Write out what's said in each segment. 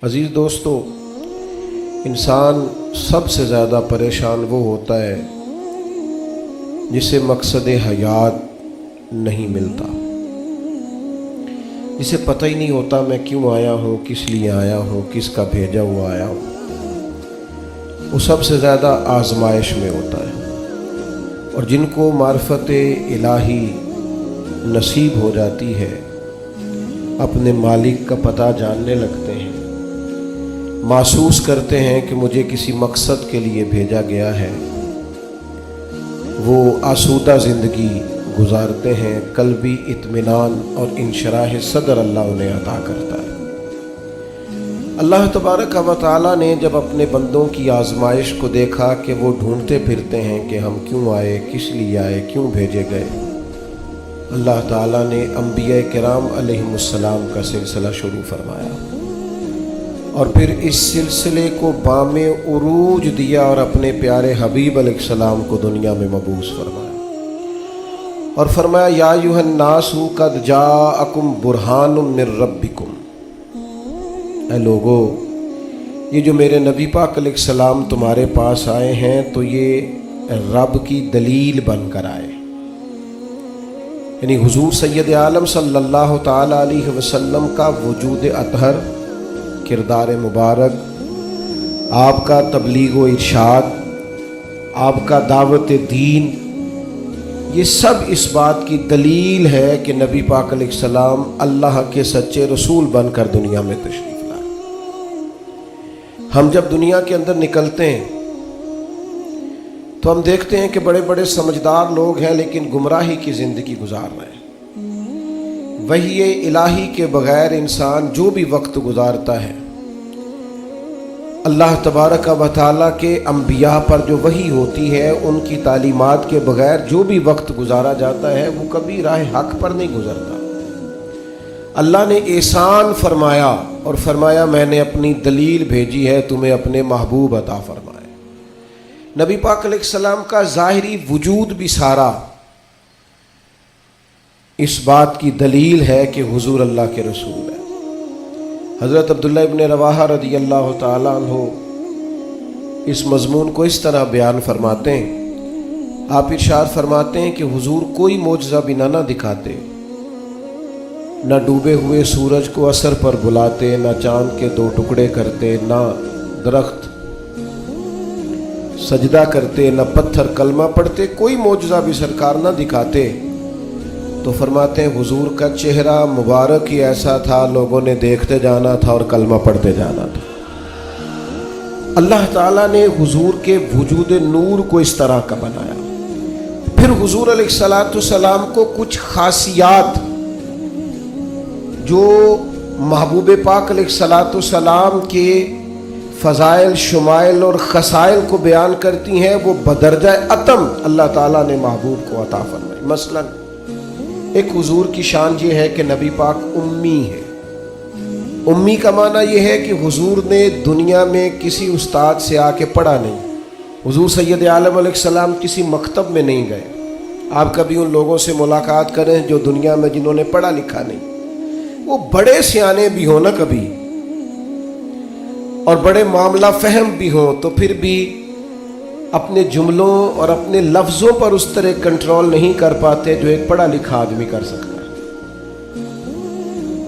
عزیز دوستو، انسان سب سے زیادہ پریشان وہ ہوتا ہے جسے مقصد حیات نہیں ملتا، جسے پتہ ہی نہیں ہوتا میں کیوں آیا ہوں، کس لیے آیا ہوں، کس کا بھیجا ہوا آیا ہوں۔ وہ سب سے زیادہ آزمائش میں ہوتا ہے، اور جن کو معرفت الہی نصیب ہو جاتی ہے اپنے مالک کا پتہ جاننے لگتے ہیں، محسوس کرتے ہیں کہ مجھے کسی مقصد کے لیے بھیجا گیا ہے، وہ آسودہ زندگی گزارتے ہیں، قلبی اطمینان اور انشراح صدر اللہ انہیں عطا کرتا ہے۔ اللہ تبارک و تعالیٰ نے جب اپنے بندوں کی آزمائش کو دیکھا کہ وہ ڈھونڈتے پھرتے ہیں کہ ہم کیوں آئے، کس لیے آئے، کیوں بھیجے گئے، اللہ تعالیٰ نے انبیاء کرام علیہم السلام کا سلسلہ شروع فرمایا، اور پھر اس سلسلے کو بام عروج دیا اور اپنے پیارے حبیب علیہ السلام کو دنیا میں مبعوث فرمایا، اور فرمایا یا ایھا الناس قد جاءکم برہان من ربکم، اے لوگو یہ جو میرے نبی پاک علیہ السلام تمہارے پاس آئے ہیں تو یہ رب کی دلیل بن کر آئے، یعنی حضور سید عالم صلی اللہ تعالی علیہ وسلم کا وجود اطہر، کردار مبارک، آپ کا تبلیغ و ارشاد، آپ کا دعوت دین، یہ سب اس بات کی دلیل ہے کہ نبی پاک علیہ السلام اللہ کے سچے رسول بن کر دنیا میں تشریف لائے۔ ہم جب دنیا کے اندر نکلتے ہیں تو ہم دیکھتے ہیں کہ بڑے بڑے سمجھدار لوگ ہیں لیکن گمراہی کی زندگی گزار رہے ہیں۔ وحی الہی کے بغیر انسان جو بھی وقت گزارتا ہے، اللہ تبارک و تعالیٰ کے انبیاء پر جو وحی ہوتی ہے ان کی تعلیمات کے بغیر جو بھی وقت گزارا جاتا ہے وہ کبھی راہ حق پر نہیں گزرتا۔ اللہ نے احسان فرمایا اور فرمایا میں نے اپنی دلیل بھیجی ہے تمہیں اپنے محبوب عطا فرمائے۔ نبی پاک علیہ السلام کا ظاہری وجود بھی سارا اس بات کی دلیل ہے کہ حضور اللہ کے رسول ہے۔ حضرت عبداللہ ابن رواحہ رضی اللہ تعالیٰ عنہ اس مضمون کو اس طرح بیان فرماتے ہیں، آپ ارشاد فرماتے ہیں کہ حضور کوئی معجزہ بھی نہ دکھاتے، نہ ڈوبے ہوئے سورج کو عصر پر بلاتے، نہ چاند کے 2 ٹکڑے کرتے، نہ درخت سجدہ کرتے، نہ پتھر کلمہ پڑھتے، کوئی معجزہ بھی سرکار نہ دکھاتے، تو فرماتے ہیں حضور کا چہرہ مبارک ہی ایسا تھا لوگوں نے دیکھتے جانا تھا اور کلمہ پڑھتے جانا تھا۔ اللہ تعالیٰ نے حضور کے وجود نور کو اس طرح کا بنایا۔ پھر حضور علیہ السلام کو کچھ خاصیات جو محبوب پاک علیہ السلام کے فضائل، شمائل اور خصائل کو بیان کرتی ہیں، وہ بدرجہ اتم اللہ تعالیٰ نے محبوب کو عطا فرمائی۔ مثلا ایک حضور کی شان یہ ہے کہ نبی پاک امی ہے۔ امی کا معنی یہ ہے کہ حضور نے دنیا میں کسی استاد سے آ کے پڑھا نہیں، حضور سید عالم علیہ السلام کسی مکتب میں نہیں گئے۔ آپ کبھی ان لوگوں سے ملاقات کریں جو دنیا میں جنہوں نے پڑھا لکھا نہیں، وہ بڑے سیانے بھی ہوں نا کبھی اور بڑے معاملہ فہم بھی ہوں، تو پھر بھی اپنے جملوں اور اپنے لفظوں پر اس طرح کنٹرول نہیں کر پاتے جو ایک پڑھا لکھا آدمی کر سکتا ہے۔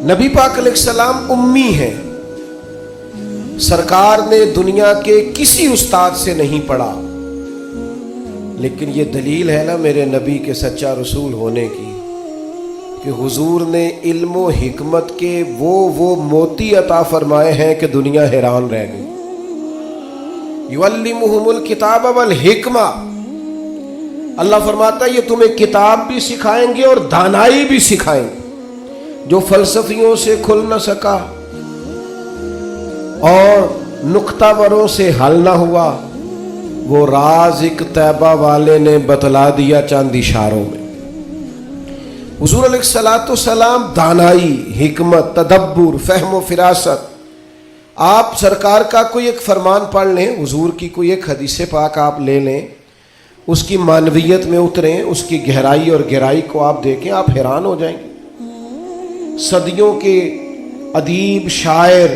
نبی پاک علیہ السلام امی ہیں، سرکار نے دنیا کے کسی استاد سے نہیں پڑھا، لیکن یہ دلیل ہے نا میرے نبی کے سچا رسول ہونے کی کہ حضور نے علم و حکمت کے وہ موتی عطا فرمائے ہیں کہ دنیا حیران رہ گئی۔ یعلمہم الکتاب والحکمہ، اللہ فرماتا ہے یہ تمہیں کتاب بھی سکھائیں گے اور دانائی بھی سکھائیں گے۔ جو فلسفیوں سے کھل نہ سکا اور نکتہ وروں سے حل نہ ہوا، وہ راز ایک طیبہ والے نے بتلا دیا چند اشاروں میں۔ حضور علیہ السلام دانائی، حکمت، تدبر، فہم و فراست، آپ سرکار کا کوئی ایک فرمان پڑھ لیں، حضور کی کوئی ایک حدیث پاک آپ لے لیں، اس کی معنویت میں اتریں، اس کی گہرائی اور گہرائی کو آپ دیکھیں، آپ حیران ہو جائیں گے۔ صدیوں کے ادیب، شاعر،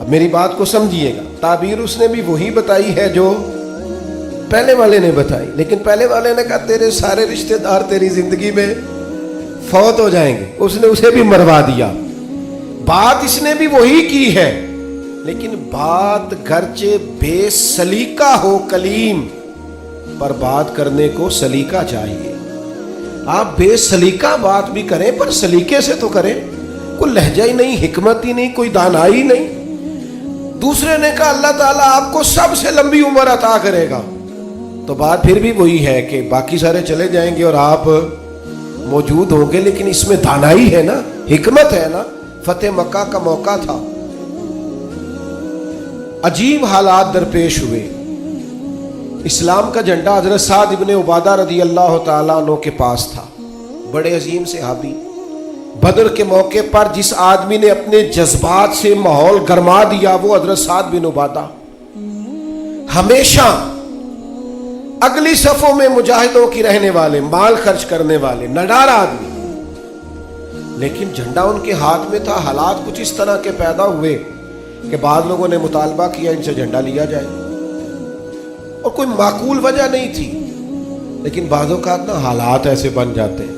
اب میری بات کو سمجھیے گا، تعبیر اس نے بھی وہی بتائی ہے جو پہلے والے نے بتائی، لیکن پہلے والے نے کہا تیرے سارے رشتہ دار تیری زندگی میں فوت ہو جائیں گے، اس نے اسے بھی مروا دیا۔ بات اس نے بھی وہی کی ہے، لیکن بات گرچہ بے سلیقہ ہو کلیم، پر بات کرنے کو سلیقہ چاہیے۔ آپ بے سلیقہ بات بھی کریں پر سلیقے سے تو کریں، کوئی لہجہ ہی نہیں، حکمت ہی نہیں، کوئی دانائی نہیں۔ دوسرے نے کہا اللہ تعالیٰ آپ کو سب سے لمبی عمر عطا کرے گا، تو بات پھر بھی وہی ہے کہ باقی سارے چلے جائیں گے اور آپ موجود ہوں گے، لیکن اس میں دانائی ہے نا، حکمت ہے نا۔ فتح مکہ کا موقع تھا، عجیب حالات درپیش ہوئے۔ اسلام کا جھنڈا حضرت سعد ابن عبادہ رضی اللہ تعالیٰ عنہ کے پاس تھا، بڑے عظیم صحابی۔ بدر کے موقع پر جس آدمی نے اپنے جذبات سے ماحول گرما دیا وہ حضرت سعد بن عبادہ، ہمیشہ اگلی صفوں میں مجاہدوں کی رہنے والے، مال خرچ کرنے والے، نڈار آدمی، لیکن جھنڈا ان کے ہاتھ میں تھا۔ حالات کچھ اس طرح کے پیدا ہوئے کہ بعض لوگوں نے مطالبہ کیا ان سے جھنڈا لیا جائے، اور کوئی معقول وجہ نہیں تھی، لیکن بعض اوقات نا حالات ایسے بن جاتے ہیں۔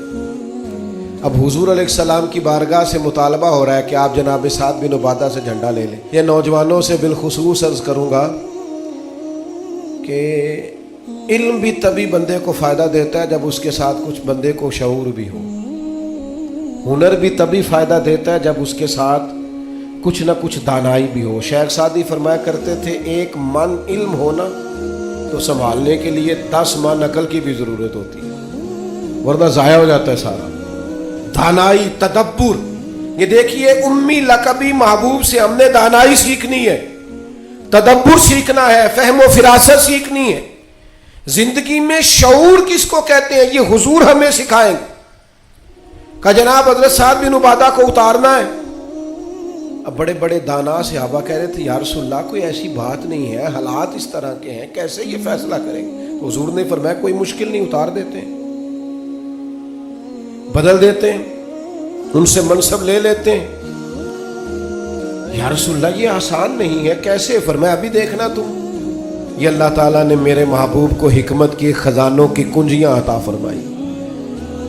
اب حضور علیہ السلام کی بارگاہ سے مطالبہ ہو رہا ہے کہ آپ جناب سعد بن عبادہ سے جھنڈا لے لیں۔ یہ نوجوانوں سے بالخصوص عرض کروں گا کہ علم بھی تبھی بندے کو فائدہ دیتا ہے جب اس کے ساتھ کچھ بندے کو شعور بھی ہو، ہنر بھی تبھی فائدہ دیتا ہے جب اس کے ساتھ کچھ نہ کچھ دانائی بھی ہو۔ شیخ سعدی فرمایا کرتے تھے ایک من علم ہونا تو سنبھالنے کے لیے 10 من عقل کی بھی ضرورت ہوتی ہے، ورنہ ضائع ہو جاتا ہے سارا۔ دانائی، تدبر، یہ دیکھیے امی لقبی محبوب سے ہم نے دانائی سیکھنی ہے، تدبر سیکھنا ہے، فہم و فراست سیکھنی ہے۔ زندگی میں شعور کس کو کہتے ہیں یہ حضور ہمیں سکھائیں گے۔ کہ جناب حضرت سعد بن عبادہ کو اتارنا ہے۔ اب بڑے بڑے دانا صحابہ کہہ رہے تھے یا رسول اللہ کوئی ایسی بات نہیں ہے، حالات اس طرح کے ہیں، کیسے یہ فیصلہ کریں گے؟ تو حضور نے فرمایا کوئی مشکل نہیں، اتار دیتے ہیں، بدل دیتے ہیں، ان سے منصب لے لیتے ہیں۔ یا رسول اللہ یہ آسان نہیں ہے، کیسے؟ فرمایا ابھی دیکھنا تم، یہ اللہ تعالیٰ نے میرے محبوب کو حکمت کی خزانوں کی کنجیاں عطا فرمائی۔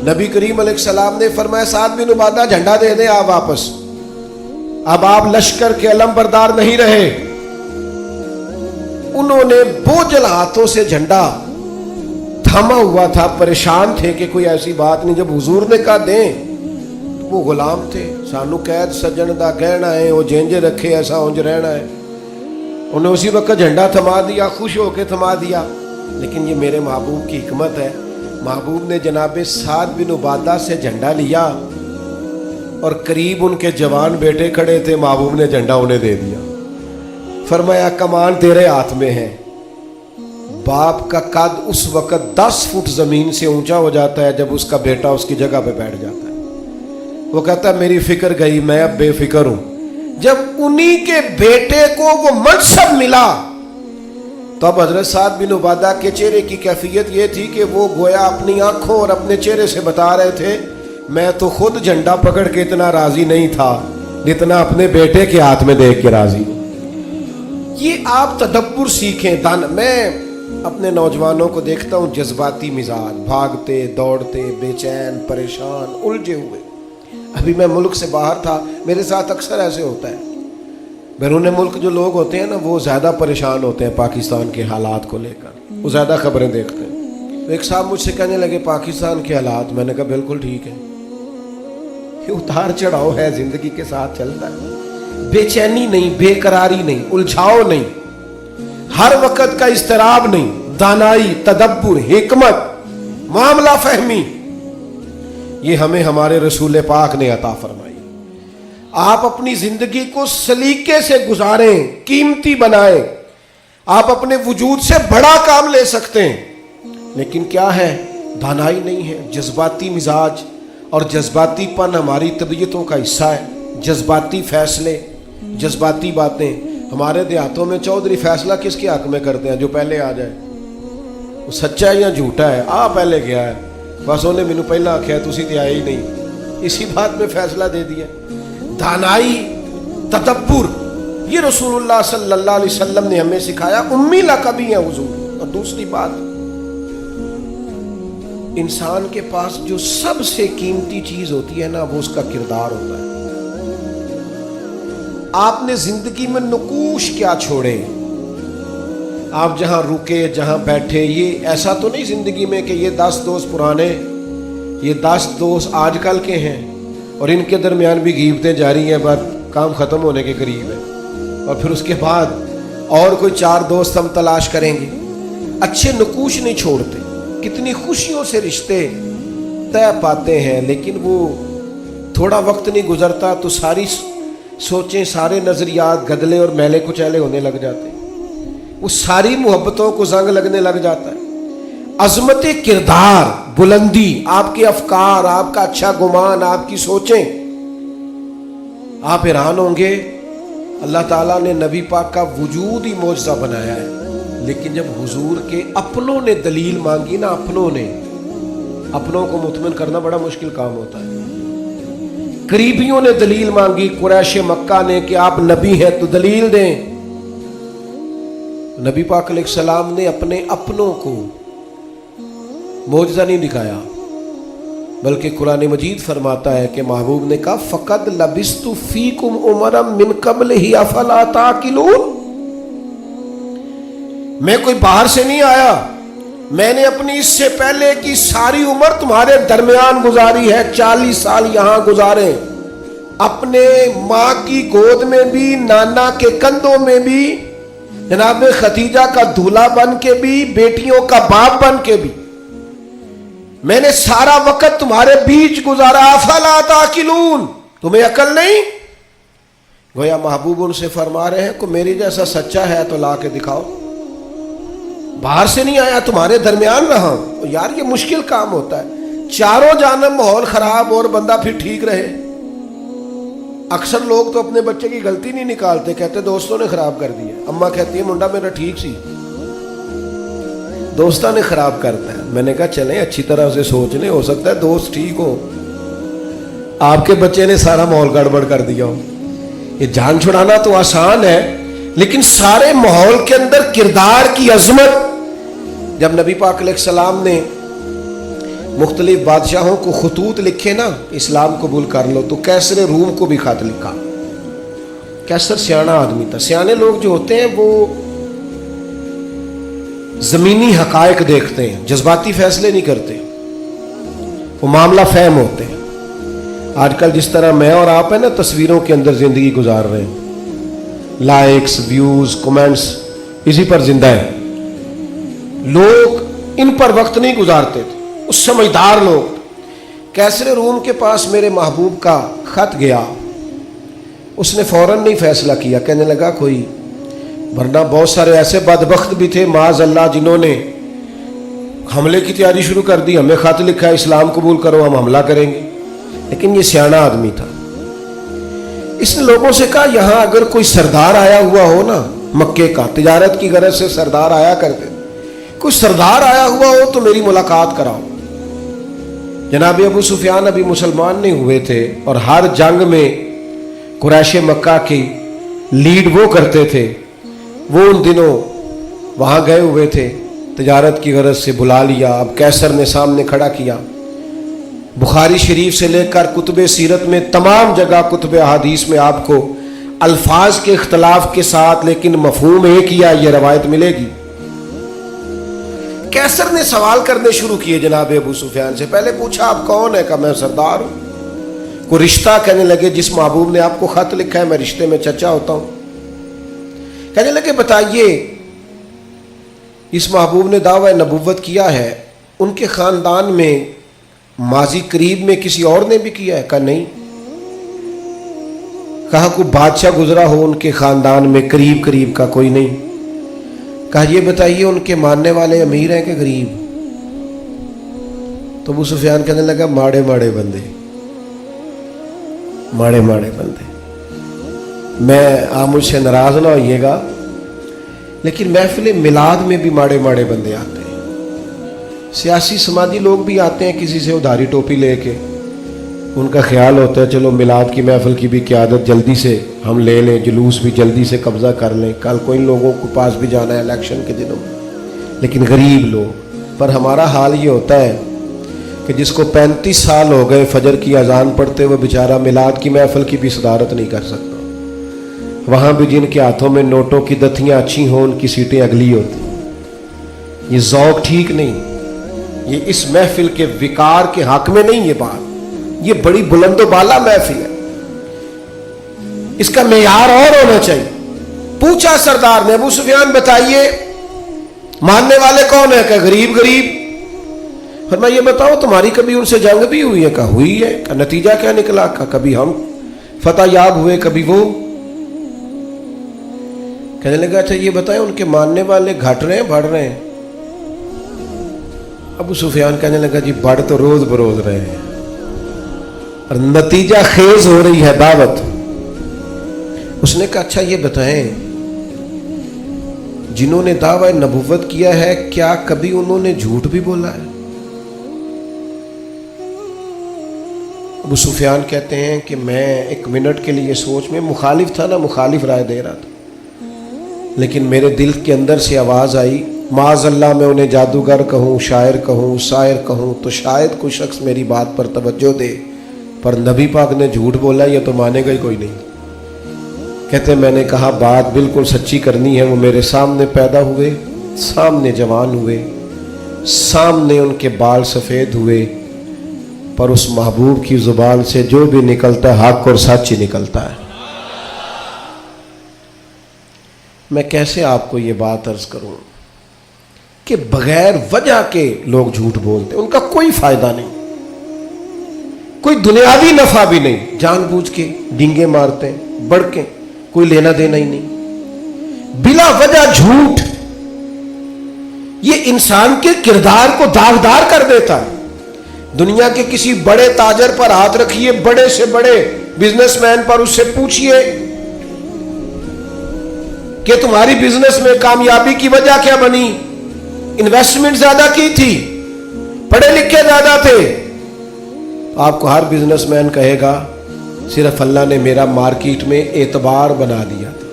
نبی کریم علیہ السلام نے فرمایا سعد بن عبادہ جھنڈا دے دیں آپ واپس، اب آپ لشکر کے علم بردار نہیں رہے۔ انہوں نے بوجھل ہاتھوں سے جھنڈا تھما ہوا تھا، پریشان تھے کہ کوئی ایسی بات نہیں۔ جب حضور نے کہا دیں تو وہ غلام تھے، سانو قید سجن دا گہنا ہے، وہ جینج رکھے ایسا اونج رہنا ہے۔ انہیں اسی وقت جھنڈا تھما دیا، خوش ہو کے تھما دیا۔ لیکن یہ میرے محبوب کی حکمت ہے، محبوب نے جناب سعد بن عبادہ سے جھنڈا لیا اور قریب ان کے جوان بیٹے کھڑے تھے، محبوب نے جھنڈا انہیں دے دیا۔ فرمایا کمان تیرے ہاتھ میں ہے۔ باپ کا قد اس وقت 10 فٹ زمین سے اونچا ہو جاتا ہے جب اس کا بیٹا اس کی جگہ پہ بیٹھ جاتا ہے۔ وہ کہتا ہے میری فکر گئی، میں اب بے فکر ہوں۔ جب انہی کے بیٹے کو وہ منصب ملا تو اب حضرت سعد بن عبادہ کے چہرے کی کیفیت یہ تھی کہ وہ گویا اپنی آنکھوں اور اپنے چہرے سے بتا رہے تھے میں تو خود جھنڈا پکڑ کے اتنا راضی نہیں تھا جتنا اپنے بیٹے کے ہاتھ میں دیکھ کے راضی ہوں۔ یہ آپ تدبر سیکھیں۔ میں اپنے نوجوانوں کو دیکھتا ہوں جذباتی مزاج، بھاگتے دوڑتے، بے چین، پریشان، الجھے ہوئے۔ ابھی میں ملک سے باہر تھا، میرے ساتھ اکثر ایسے ہوتا ہے، بیرون ملک جو لوگ ہوتے ہیں نا وہ زیادہ پریشان ہوتے ہیں پاکستان کے حالات کو لے کر، وہ زیادہ خبریں دیکھتے ہیں۔ ایک صاحب مجھ سے کہنے لگے پاکستان کے حالات، میں نے کہا بالکل ٹھیک ہے، یہ اتار چڑھاؤ ہے، زندگی کے ساتھ چلتا ہے، بے چینی نہیں، بے قراری نہیں، الجھاؤ نہیں، ہر وقت کا اضطراب نہیں، دانائی، تدبر، حکمت، معاملہ فہمی، یہ ہمیں ہمارے رسول پاک نے عطا فرمائی۔ آپ اپنی زندگی کو سلیقے سے گزاریں، قیمتی بنائیں۔ آپ اپنے وجود سے بڑا کام لے سکتے ہیں، لیکن کیا ہے؟ دانائی نہیں ہے، جذباتی مزاج، اور جذباتی پن ہماری طبیعتوں کا حصہ ہے۔ جذباتی فیصلے، جذباتی باتیں۔ ہمارے دیہاتوں میں چودھری فیصلہ کس کے حق میں کرتے ہیں؟ جو پہلے آ جائے، وہ سچا ہے یا جھوٹا ہے، پہلے گیا ہے، بس انہیں مینوں پہلا آخیا تسی تے آئے ہی نہیں، اسی بات میں فیصلہ دے دیا۔ دانائی، تدبر، یہ رسول اللہ صلی اللہ علیہ وسلم نے ہمیں سکھایا، امی لقبی ہیں حضور۔ اور دوسری بات، انسان کے پاس جو سب سے قیمتی چیز ہوتی ہے نا، وہ اس کا کردار ہوتا ہے۔ آپ نے زندگی میں نقوش کیا چھوڑے، آپ جہاں رکے، جہاں بیٹھے، یہ ایسا تو نہیں زندگی میں کہ یہ 10 دوست پرانے، یہ 10 دوست آج کل کے ہیں اور ان کے درمیان بھی غیبتیں جاری ہیں، بس کام ختم ہونے کے قریب ہے، اور پھر اس کے بعد اور کوئی 4 دوست ہم تلاش کریں گے۔ اچھے نقوش نہیں چھوڑتے، کتنی خوشیوں سے رشتے طے پاتے ہیں، لیکن وہ تھوڑا وقت نہیں گزرتا تو ساری سوچیں، سارے نظریات گدلے اور میلے کچیلے ہونے لگ جاتے ہیں، وہ ساری محبتوں کو زنگ لگنے لگ جاتا ہے۔ عظمت کردار، بلندی، آپ کے افکار، آپ کا اچھا گمان، آپ کی سوچیں، آپ حیران ہوں گے اللہ تعالیٰ نے نبی پاک کا وجود ہی معجزہ بنایا ہے، لیکن جب حضور کے اپنوں نے دلیل مانگی نا، اپنوں کو مطمئن کرنا بڑا مشکل کام ہوتا ہے۔ قریبیوں نے دلیل مانگی، قریش مکہ نے، کہ آپ نبی ہیں تو دلیل دیں۔ نبی پاک علیہ السلام نے اپنے اپنوں کو معجزہ نہیں دکھایا، بلکہ قرآن مجید فرماتا ہے کہ محبوب نے کہا فقد لبثت فیکم عمرا من قبلہ افلا تعقلون، میں کوئی باہر سے نہیں آیا، میں نے اپنی اس سے پہلے کی ساری عمر تمہارے درمیان گزاری ہے، 40 سال یہاں گزارے، اپنے ماں کی گود میں بھی، نانا کے کندھوں میں بھی، جناب خدیجہ کا دولہا بن کے بھی، بیٹیوں کا باپ بن کے بھی، میں نے سارا وقت تمہارے بیچ گزارا، افلا تعقلون، تمہیں عقل نہیں؟ گویا محبوب ان سے فرما رہے ہیں کہ میری جیسا سچا ہے تو لا کے دکھاؤ، باہر سے نہیں آیا، تمہارے درمیان رہا ہوں۔ یار یہ مشکل کام ہوتا ہے، چاروں جانب ماحول خراب اور بندہ پھر ٹھیک رہے۔ اکثر لوگ تو اپنے بچے کی غلطی نہیں نکالتے، کہتے دوستوں نے خراب کر دیا، اماں کہتی ہے منڈا میرا ٹھیک سی، دوستوں نے خراب کرتا ہے۔ میں نے کہا چلیں اچھی طرح سے سوچ لیں، ہو سکتا ہے دوست ٹھیک ہو، آپ کے بچے نے سارا ماحول گڑبڑ کر دیا ہو۔ یہ جان چھڑانا تو آسان ہے، لیکن سارے ماحول کے اندر کردار کی عظمت۔ جب نبی پاک علیہ السلام نے مختلف بادشاہوں کو خطوط لکھے نا، اسلام قبول کر لو، تو کیسر روم کو بھی خط لکھا۔ کیسر سیانا آدمی تھا۔ سیانے لوگ جو ہوتے ہیں وہ زمینی حقائق دیکھتے ہیں، جذباتی فیصلے نہیں کرتے، وہ معاملہ فہم ہوتے ہیں۔ آج کل جس طرح میں اور آپ ہیں نا تصویروں کے اندر زندگی گزار رہے ہیں، لائکس، ویوز، کمنٹس، اسی پر زندہ ہے۔ لوگ ان پر وقت نہیں گزارتے تھے، اس سمجھدار لوگ۔ کیسر روم کے پاس میرے محبوب کا خط گیا، اس نے فوراً نہیں فیصلہ کیا، کہنے لگا کوئی، ورنہ بہت سارے ایسے بدبخت بھی تھے معاذ اللہ جنہوں نے حملے کی تیاری شروع کر دی، ہمیں خط لکھا ہے اسلام قبول کرو ہم حملہ کریں گے، لیکن یہ سیانا آدمی تھا۔ اس نے لوگوں سے کہا یہاں اگر کوئی سردار آیا ہوا ہو نا، مکے کا، تجارت کی غرض سے سردار آیا کرتے، کوئی سردار آیا ہوا ہو تو میری ملاقات کراؤ۔ جناب ابو سفیان ابھی مسلمان نہیں ہوئے تھے، اور ہر جنگ میں قریش مکہ کی لیڈ وہ کرتے تھے، وہ ان دنوں وہاں گئے ہوئے تھے، تجارت کی غرض سے بلا لیا۔ اب کیسر نے سامنے کھڑا کیا، بخاری شریف سے لے کر کتب سیرت میں تمام جگہ، کتب احادیث میں آپ کو الفاظ کے اختلاف کے ساتھ لیکن مفہوم ایک ہی یہ روایت ملے گی۔ کیسر نے سوال کرنے شروع کیے جناب ابو سفیان سے۔ پہلے پوچھا آپ کون ہے؟ کہا میں سردار ہوں۔ کوئی رشتہ؟ کہنے لگے جس محبوب نے آپ کو خط لکھا ہے میں رشتے میں چچا ہوتا ہوں۔ کہنے لگے بتائیے، اس محبوب نے دعویٰ نبوت کیا ہے، ان کے خاندان میں ماضی قریب میں کسی اور نے بھی کیا ہے؟ کہا نہیں۔ کہا کوئی بادشاہ گزرا ہو ان کے خاندان میں قریب کا؟ کوئی نہیں۔ کہا یہ بتائیے ان کے ماننے والے امیر ہیں کہ غریب؟ تو ابو سفیان کہنے لگا ماڑے ماڑے بندے، ماڑے ماڑے بندے۔ میں آپ مجھ سے ناراض نہ ہوئیے گا، لیکن محفل میلاد میں بھی ماڑے ماڑے بندے آتے ہیں، سیاسی سماجی لوگ بھی آتے ہیں کسی سے ادھاری ٹوپی لے کے، ان کا خیال ہوتا ہے چلو میلاد کی محفل کی بھی قیادت جلدی سے ہم لے لیں، جلوس بھی جلدی سے قبضہ کر لیں، کل کوئی لوگوں کو پاس بھی جانا ہے الیکشن کے دنوں میں، لیکن غریب لوگ۔ پر ہمارا حال یہ ہوتا ہے کہ جس کو 35 سال ہو گئے فجر کی اذان پڑھتے وہ بیچارہ میلاد کی محفل کی بھی صدارت نہیں کر سکتا۔ وہاں بھی جن کے ہاتھوں میں نوٹوں کی دتیاں اچھی ہوں ان کی سیٹیں اگلی ہوتی۔ یہ ذوق ٹھیک نہیں، یہ اس محفل کے وقار کے حق میں نہیں۔ یہ بات یہ بڑی بلند و بالا محفل ہے، اس کا معیار اور ہونا چاہیے۔ پوچھا سردار نے، ابو سفیان بتائیے ماننے والے کون ہیں؟ کہ غریب غریب۔ فرمایا یہ بتاؤ تمہاری کبھی ان سے جنگ بھی ہوئی ہے؟ کہا ہوئی ہے۔ کہ نتیجہ کیا نکلا؟ کہا کبھی ہم فتح یاب ہوئے کبھی وہ۔ کہنے لگا اچھا یہ بتائیں ان کے ماننے والے گھٹ رہے ہیں بڑھ رہے ہیں؟ ابو سفیان کہنے لگا جی بڑھ تو روز بروز رہے ہیں اور نتیجہ خیز ہو رہی ہے دعوت۔ اس نے کہا اچھا یہ بتائیں جنہوں نے دعوی نبوت کیا ہے کیا کبھی انہوں نے جھوٹ بھی بولا ہے؟ ابو سفیان کہتے ہیں کہ میں ایک منٹ کے لیے سوچ میں مخالف تھا نا، مخالف رائے دے رہا تھا، لیکن میرے دل کے اندر سے آواز آئی معاذ اللہ میں انہیں جادوگر کہوں، شاعر کہوں، شاعر کہوں تو شاید کوئی شخص میری بات پر توجہ دے، پر نبی پاک نے جھوٹ بولا یہ تو مانے گا ہی کوئی نہیں۔ کہتے میں نے کہا بات بالکل سچی کرنی ہے، وہ میرے سامنے پیدا ہوئے، سامنے جوان ہوئے، سامنے ان کے بال سفید ہوئے، پر اس محبوب کی زبان سے جو بھی نکلتا ہے حق اور سچ ہی نکلتا ہے۔ میں کیسے آپ کو یہ بات عرض کروں کہ بغیر وجہ کے لوگ جھوٹ بولتے، ان کا کوئی فائدہ نہیں، کوئی دنیاوی نفع بھی نہیں، جان بوجھ کے ڈینگے مارتے ہیں، بڑھ کے کوئی لینا دینا ہی نہیں، بلا وجہ جھوٹ یہ انسان کے کردار کو داغدار کر دیتا ہے۔ دنیا کے کسی بڑے تاجر پر ہاتھ رکھیے، بڑے سے بڑے بزنس مین پر، اس سے پوچھئے کہ تمہاری بزنس میں کامیابی کی وجہ کیا بنی؟ انویسٹمنٹ زیادہ کی تھی، پڑھے لکھے زیادہ تھے؟ آپ کو ہر بزنس مین کہے گا صرف اللہ نے میرا مارکیٹ میں اعتبار بنا دیا تھا۔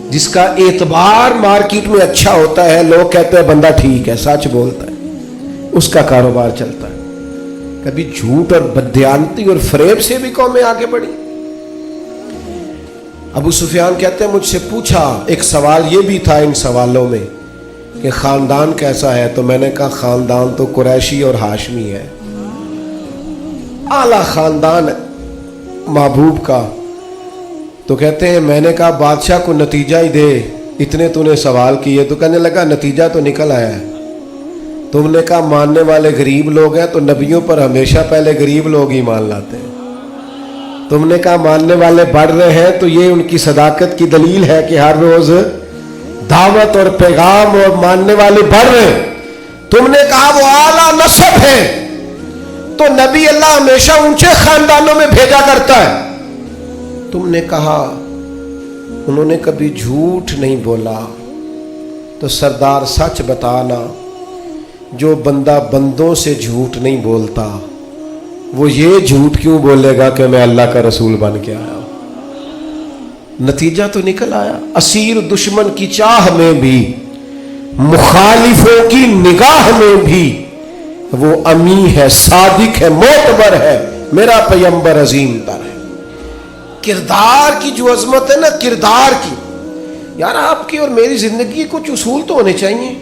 جس کا اعتبار مارکیٹ میں اچھا ہوتا ہے لوگ کہتے ہیں بندہ ٹھیک ہے، سچ بولتا ہے، اس کا کاروبار چلتا ہے۔ کبھی جھوٹ اور بددیانتی اور فریب سے بھی قومیں آگے بڑھی۔ ابو سفیان کہتے ہیں مجھ سے پوچھا، ایک سوال یہ بھی تھا ان سوالوں میں کہ خاندان کیسا ہے؟ تو میں نے کہا خاندان تو قریشی اور ہاشمی ہے، اعلیٰ خاندان محبوب کا۔ تو کہتے ہیں میں نے کہا بادشاہ کو نتیجہ ہی دے، اتنے تو نے سوال کیے۔ تو کہنے لگا نتیجہ تو نکل آیا ہے۔ تم نے کہا ماننے والے غریب لوگ ہیں، تو نبیوں پر ہمیشہ پہلے غریب لوگ ہی مان لاتے ہیں۔ تم نے کہا ماننے والے بڑھ رہے ہیں، تو یہ ان کی صداقت کی دلیل ہے کہ ہر روز دعوت اور پیغام اور ماننے والے بڑھ رہے ہیں۔ تم نے کہا وہ اعلیٰ نسب ہے، تو نبی اللہ ہمیشہ اونچے خاندانوں میں بھیجا کرتا ہے۔ تم نے کہا انہوں نے کبھی جھوٹ نہیں بولا، تو سردار سچ بتانا، جو بندہ بندوں سے جھوٹ نہیں بولتا وہ یہ جھوٹ کیوں بولے گا کہ میں اللہ کا رسول بن کے آیا ہوں؟ نتیجہ تو نکل آیا۔ اسیر دشمن کی چاہ میں بھی، مخالفوں کی نگاہ میں بھی وہ امی ہے، صادق ہے، معتبر ہے، میرا پیغمبر عظیم تر ہے۔ کردار کی جو عظمت ہے نا، کردار کی، یار آپ کی اور میری زندگی کچھ اصول تو ہونے چاہیے،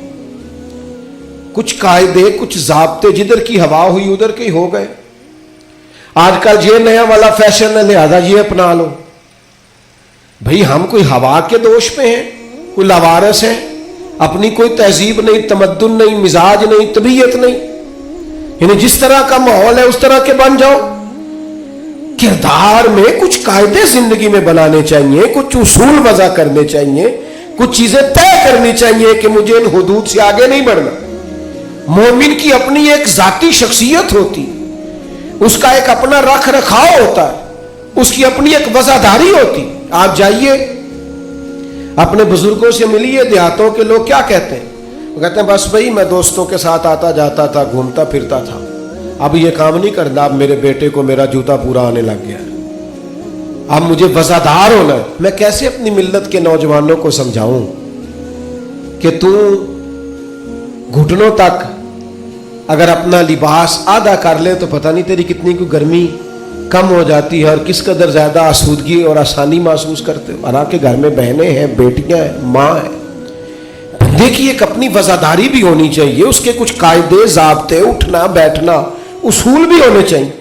کچھ قاعدے، کچھ ضابطے، جدھر کی ہوا ہوئی ادھر کے ہو گئے۔ آج کل یہ نیا والا فیشن ہے لہذا یہ اپنا لو۔ بھئی ہم کوئی ہوا کے دوش پہ ہیں، کوئی لاوارث ہیں، اپنی کوئی تہذیب نہیں، تمدن نہیں، مزاج نہیں، طبیعت نہیں، یعنی جس طرح کا ماحول ہے اس طرح کے بن جاؤ۔ کردار میں کچھ قاعدے زندگی میں بنانے چاہیے، کچھ اصول وضع کرنے چاہیے، کچھ چیزیں طے کرنی چاہیے کہ مجھے ان حدود سے آگے نہیں بڑھنا۔ مومن کی اپنی ایک ذاتی شخصیت ہوتی، اس کا ایک اپنا رکھ رکھاؤ ہوتا ہے، اس کی اپنی ایک وفاداری ہوتی۔ آپ جائیے اپنے بزرگوں سے ملیے، دیہاتوں کے لوگ کیا کہتے ہیں؟ وہ کہتے ہیں بس بھائی میں دوستوں کے ساتھ آتا جاتا تھا، گھومتا پھرتا تھا، اب یہ کام نہیں کرنا, اب میرے بیٹے کو میرا جوتا پورا آنے لگ گیا ہے, اب مجھے وفادار ہونا ہے. میں کیسے اپنی ملت کے نوجوانوں کو سمجھاؤں کہ تو گھٹنوں تک اگر اپنا لباس آدھا کر لے تو پتہ نہیں تیری کتنی کوئی گرمی کم ہو جاتی ہے اور کس قدر زیادہ آسودگی اور آسانی محسوس کرتے ہو. حالانکہ گھر میں بہنیں ہیں, بیٹیاں ہیں, ماں ہیں. بندے کی ایک اپنی وفاداری بھی ہونی چاہیے, اس کے کچھ قاعدے ضابطے, اٹھنا بیٹھنا, اصول بھی ہونے چاہیے.